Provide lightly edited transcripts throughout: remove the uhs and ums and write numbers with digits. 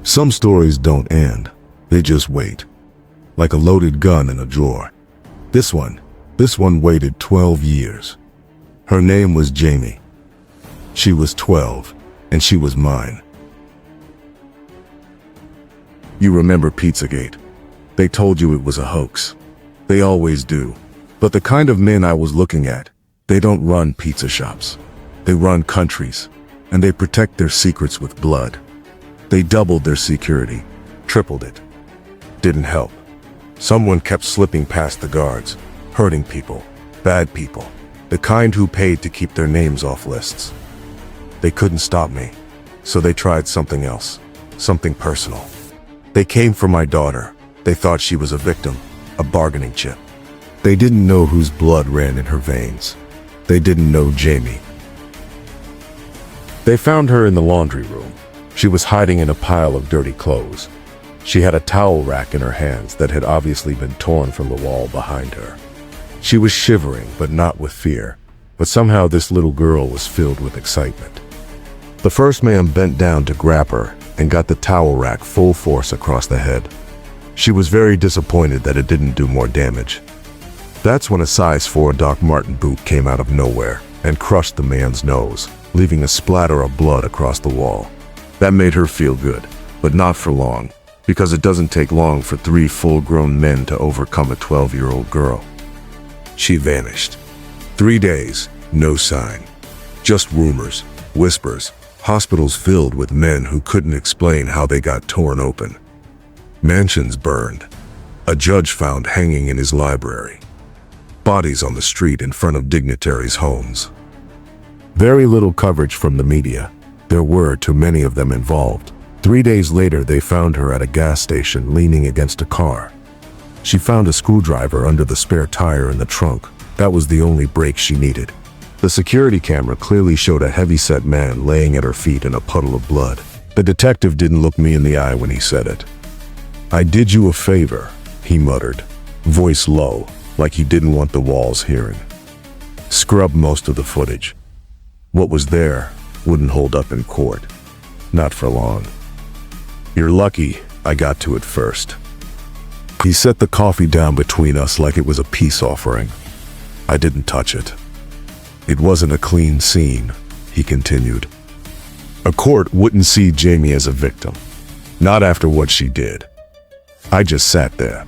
Some stories don't end, they just wait. Like a loaded gun in a drawer. This one waited 12 years. Her name was Jamie. She was 12, and she was mine. You remember Pizzagate? They told you it was a hoax. They always do. But the kind of men I was looking at, they don't run pizza shops. They run countries, and they protect their secrets with blood. They doubled their security, tripled it. Didn't help. Someone kept slipping past the guards, hurting people, bad people, the kind who paid to keep their names off lists. They couldn't stop me, so they tried something else, something personal. They came for my daughter. They thought she was a victim, a bargaining chip. They didn't know whose blood ran in her veins. They didn't know Jamie. They found her in the laundry room. She was hiding in a pile of dirty clothes. She had a towel rack in her hands that had obviously been torn from the wall behind her. She was shivering, but not with fear. But somehow this little girl was filled with excitement. The first man bent down to grab her and got the towel rack full force across the head. She was very disappointed that it didn't do more damage. That's when a size 4 Doc Marten boot came out of nowhere and crushed the man's nose, leaving a splatter of blood across the wall. That made her feel good, but not for long, because it doesn't take long for 3 full-grown men to overcome a 12-year-old girl. She vanished. 3 days, no sign. Just rumors, whispers, hospitals filled with men who couldn't explain how they got torn open. Mansions burned. A judge found hanging in his library. Bodies on the street in front of dignitaries' homes. Very little coverage from the media. There were too many of them involved. 3 days later, they found her at a gas station leaning against a car. She found a screwdriver under the spare tire in the trunk. That was the only break she needed. The security camera clearly showed a heavy-set man laying at her feet in a puddle of blood. The detective didn't look me in the eye when he said it. "I did you a favor," he muttered, voice low, like he didn't want the walls hearing. "Scrub most of the footage. What was there wouldn't hold up in court. Not for long. You're lucky I got to it first." He set the coffee down between us like it was a peace offering. I didn't touch it. "It wasn't a clean scene," he continued. "A court wouldn't see Jamie as a victim. Not after what she did." I just sat there,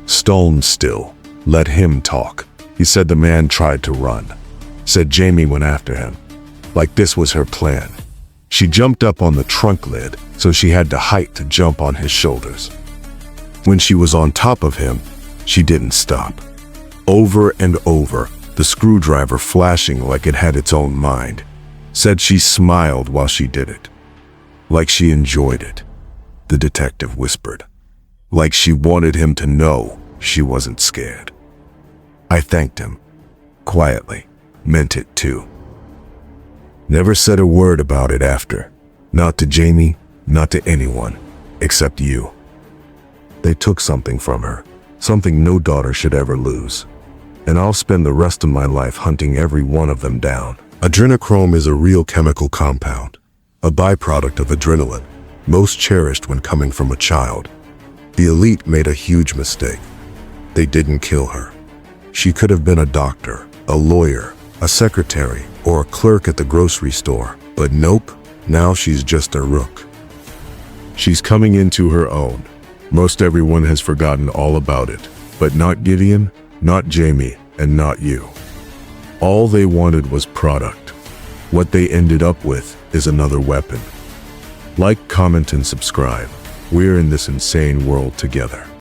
stone still, let him talk. He said the man tried to run. Said Jamie went after him. Like this was her plan. She jumped up on the trunk lid, so she had the height to jump on his shoulders. When she was on top of him, she didn't stop. Over and over, the screwdriver flashing like it had its own mind. Said she smiled while she did it. Like she enjoyed it, the detective whispered. Like she wanted him to know she wasn't scared. I thanked him. Quietly. Meant it too. Never said a word about it after. Not to Jamie, not to anyone, except you. They took something from her, something no daughter should ever lose. And I'll spend the rest of my life hunting every one of them down. Adrenochrome is a real chemical compound, a byproduct of adrenaline, most cherished when coming from a child. The elite made a huge mistake. They didn't kill her. She could have been a doctor, a lawyer, a secretary, or a clerk at the grocery store. But nope, now she's just a rook. She's coming into her own. Most everyone has forgotten all about it, but not Gideon, not Jamie, and not you. All they wanted was product. What they ended up with is another weapon. Like, comment, and subscribe. We're in this insane world together.